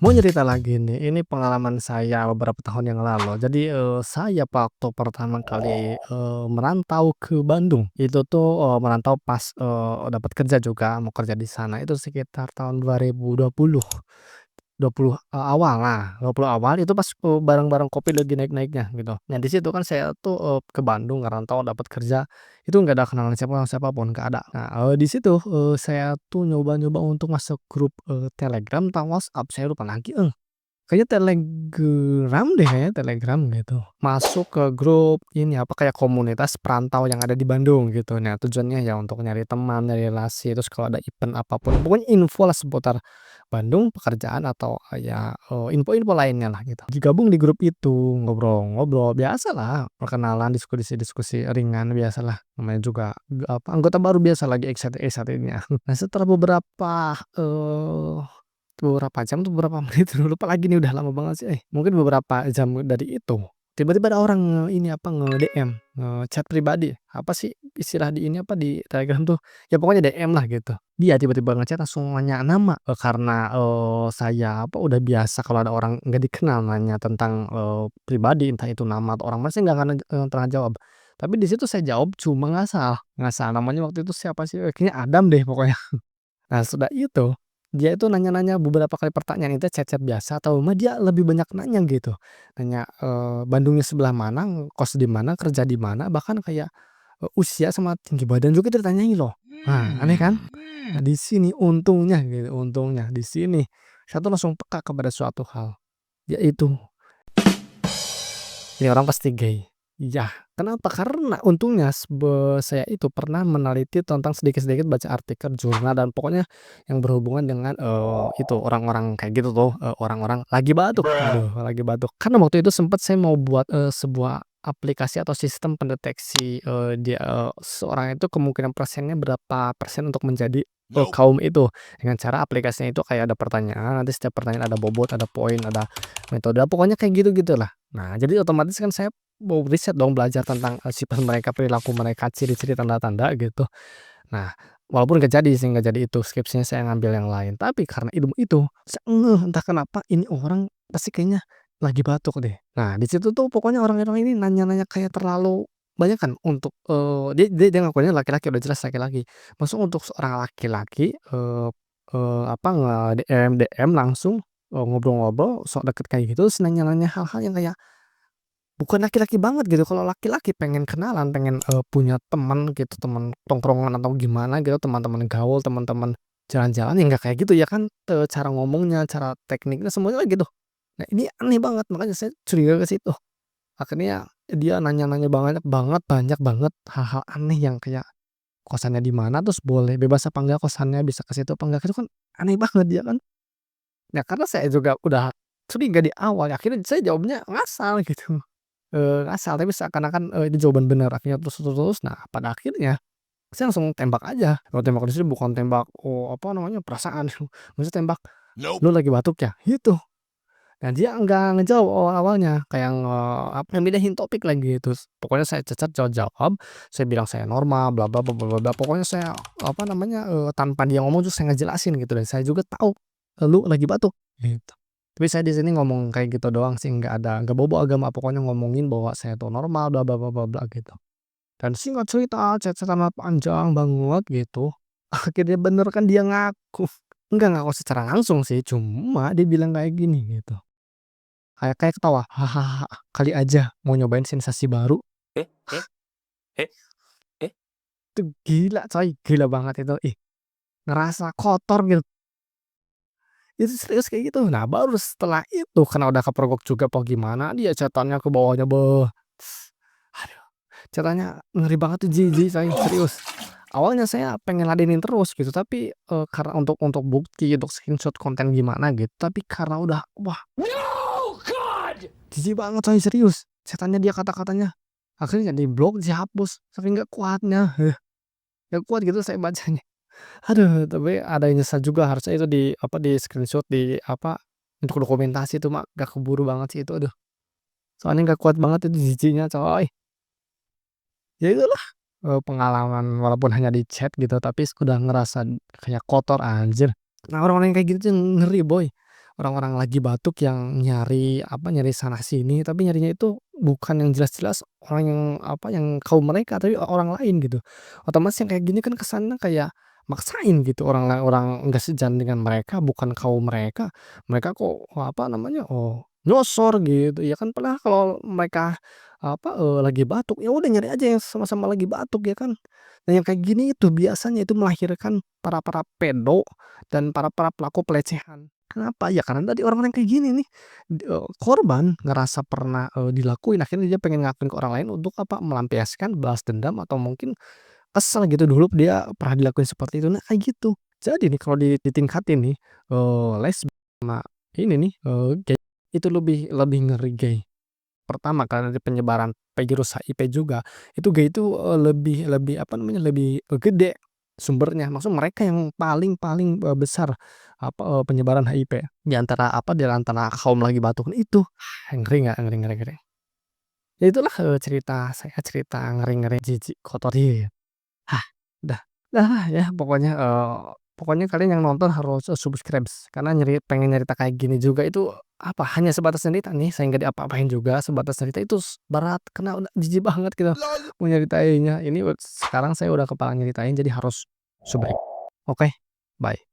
Mau cerita lagi nih, ini pengalaman saya beberapa tahun yang lalu. Jadi, saya waktu pertama kali, merantau ke Bandung, itu tuh, merantau pas, dapat kerja juga, mau kerja di sana itu sekitar tahun 2020. 20, awal, nah 20 awal itu pas, barang-barang kopi lagi naik-naiknya gitu. Nah di situ kan saya tuh, ke Bandung ngerantau dapat kerja, itu nggak ada kenalan siapa pun, nggak ada. Nah, di situ, saya tuh nyoba-nyoba untuk masuk grup, Telegram atau WhatsApp, saya lupa lagi, kayaknya Telegram deh, kayaknya Telegram gitu. Masuk ke grup ini, apa, kayak komunitas perantau yang ada di Bandung gitu. Nah tujuannya ya untuk nyari teman, nyari relasi, terus kalau ada event apapun, pokoknya info lah seputar Bandung, pekerjaan atau, ya, info-info lainnya lah gitu. Digabung di grup itu, ngobrol-ngobrol, biasalah perkenalan, diskusi-diskusi ringan, biasalah namanya juga apa, anggota baru biasa lagi excited-excited-nya. Nah setelah beberapa jam tuh beberapa menit lupa lagi nih udah lama banget sih, mungkin beberapa jam dari itu, tiba-tiba ada orang ini apa, nge-DM, chat pribadi, apa sih istilah di ini apa, di Telegram tuh, ya pokoknya DM lah gitu. Dia tiba-tiba nge-chat langsung nanya nama, karena, saya apa, udah biasa kalau ada orang nggak dikenal nanya tentang, pribadi, entah itu nama atau orang mana, saya nggak akan, pernah jawab. Tapi di situ saya jawab cuma ngasal ngasal, namanya waktu itu siapa sih, kayaknya Adam deh pokoknya. Nah, sudah itu, dia itu nanya-nanya beberapa kali pertanyaan, itu chat-chat biasa atau mah dia lebih banyak nanya gitu. Nanya, Bandungnya sebelah mana, ngekos di mana, kerja di mana, bahkan kayak, usia sama tinggi badan juga ditanyain loh. Nah, aneh kan? Nah, di sini untungnya gitu, untungnya di sini, saya tuh langsung peka kepada suatu hal, yaitu ini orang pasti gay. Iya, kenapa? Karena untungnya saya itu pernah meneliti tentang sedikit-sedikit baca artikel, jurnal, dan pokoknya yang berhubungan dengan, itu orang-orang kayak gitu tuh, orang-orang lagi batuk, aduh lagi batuk. Karena waktu itu sempet saya mau buat, sebuah aplikasi atau sistem pendeteksi, seseorang itu kemungkinan persennya berapa persen untuk menjadi, kaum itu. Dengan cara aplikasinya itu kayak ada pertanyaan, nanti setiap pertanyaan ada bobot, ada poin, ada metode, pokoknya kayak gitu-gitulah. Nah, jadi otomatis kan saya mau riset dong, belajar tentang, sifat mereka, perilaku mereka, ciri-ciri, tanda-tanda gitu. Nah, walaupun nggak jadi sih, nggak jadi itu, skripsinya saya ngambil yang lain. Tapi karena ilmu itu, saya ngeh entah kenapa ini orang pasti kayaknya lagi batuk deh. Nah, di situ tuh pokoknya orang-orang ini nanya-nanya kayak terlalu banyak kan untuk, dia dia dia ngakuinnya laki-laki, udah jelas laki-laki. Maksud untuk seorang laki-laki, apa, nge-DM langsung, ngobrol-ngobrol, sok deket kayak gitu, terus nanya-nanya hal-hal yang kayak bukan laki-laki banget gitu. Kalau laki-laki pengen kenalan, pengen, punya teman gitu, teman tongkrongan atau gimana gitu, teman-teman gaul, teman-teman jalan-jalan, ya nggak kayak gitu ya kan, cara ngomongnya, cara tekniknya, semuanya gitu. Nah ini aneh banget, makanya saya curiga ke situ. Akhirnya dia nanya-nanya banyak banget hal-hal aneh yang kayak kosannya di mana, terus boleh bebas apa enggak kosannya, bisa ke situ apa enggak, itu kan aneh banget dia kan. Nah karena saya juga udah curiga di awal, akhirnya saya jawabnya ngasal gitu. Ngasal tapi seakan-akan, itu jawaban benar, akhirnya terus, nah pada akhirnya saya langsung tembak aja. Kalau tembak di sini bukan tembak, apa namanya, perasaan, maksudnya tembak, "Lu lagi batuk ya?" Gitu. Nah dia enggak ngejawab awalnya, kayak apa, ngemindahin topik lagi, terus pokoknya saya cecat jawab, saya bilang saya normal, bla bla bla bla bla, pokoknya saya, apa namanya, tanpa dia ngomong terus saya ngejelasin gitu, dan saya juga tahu, "Lu lagi batuk," gitu. Tapi saya di sini ngomong kayak gitu doang sih, nggak bawa-bawa agama, pokoknya ngomongin bahwa saya tuh normal, bla bla bla bla bla gitu. Dan singkat cerita, chat-chat-an panjang banget gitu, akhirnya bener kan dia ngaku. Enggak ngaku secara langsung sih, cuma dia bilang kayak gini gitu, kayak kayak ketawa, "Hahaha, kali aja mau nyobain sensasi baru." Eh eh eh eh, Itu gila coy, gila banget itu, ih, ngerasa kotor gitu, itu serius kayak gitu. Nah baru setelah itu karena udah kepergok juga apa gimana, dia chat-an-nya ke bawahnya, aduh, chat-annya ngeri banget tuh, jijik coy, serius. Awalnya saya pengen ladenin terus gitu, tapi, karena untuk bukti, untuk screenshot konten gimana gitu, tapi karena udah, wah, No, God! jijik banget coy, serius. Chat-annya dia, kata-katanya, akhirnya di-blok, dihapus, saking nggak kuatnya, nggak kuat gitu saya bacanya. Aduh, tapi ada yang nyesal juga, harusnya itu di apa, di-screenshot, di apa, untuk dokumentasi itu mah, nggak keburu banget sih itu, aduh. Soalnya nggak kuat banget itu jijiknya coy. Ya itulah, pengalaman walaupun hanya di chat gitu, tapi udah ngerasa kayak kotor anjir. Nah orang-orang yang kayak gitu tuh ngeri boy, orang-orang lagi batuk yang nyari apa, nyari sana sini, tapi nyarinya itu bukan yang jelas-jelas orang yang apa, yang kaum mereka, tapi orang lain gitu. Otomatis yang kayak gini kan kesannya kayak maksain gitu, orang nggak sejalan dengan mereka, bukan kaum mereka, mereka kok apa namanya, nyosor gitu ya kan. Padahal kalau mereka apa, lagi batuk, ya udah nyari aja yang sama-sama lagi batuk ya kan. Dan yang kayak gini itu biasanya itu melahirkan para pedo dan para pelaku pelecehan. Kenapa? Ya karena tadi orang-orang kayak gini nih, korban ngerasa pernah, dilakuin, akhirnya dia pengen ngelakuin ke orang lain untuk apa, melampiaskan balas dendam atau mungkin kesel gitu dulu dia pernah dilakuin seperti itu. Nah kayak gitu. Jadi nih kalau ditingkatin nih, lesbi sama ini nih, gay itu lebih lebih ngeri gay. Pertama karena dari penyebaran virus HIV juga, itu gay itu, lebih lebih apa namanya, lebih, gede sumbernya. Maksudnya mereka yang paling paling, besar apa, penyebaran HIV di antara apa, di antara kaum lagi batuk itu. Ngeri nggak? Ngeri ngeri ngeri. Ya itulah, cerita saya, cerita ngeri-ngeri, jijik, kotor, iya. Hah, udah udahlah ya pokoknya, pokoknya kalian yang nonton harus, subscribe karena pengen nyerita kayak gini juga itu, apa, hanya sebatas cerita nih, saya nggak diapa-apain juga, sebatas cerita itu berat karena udah jijik banget gitu mau nyeritainnya. Ini sekarang saya udah kepala nyeritain jadi harus subrek. Oke, bye.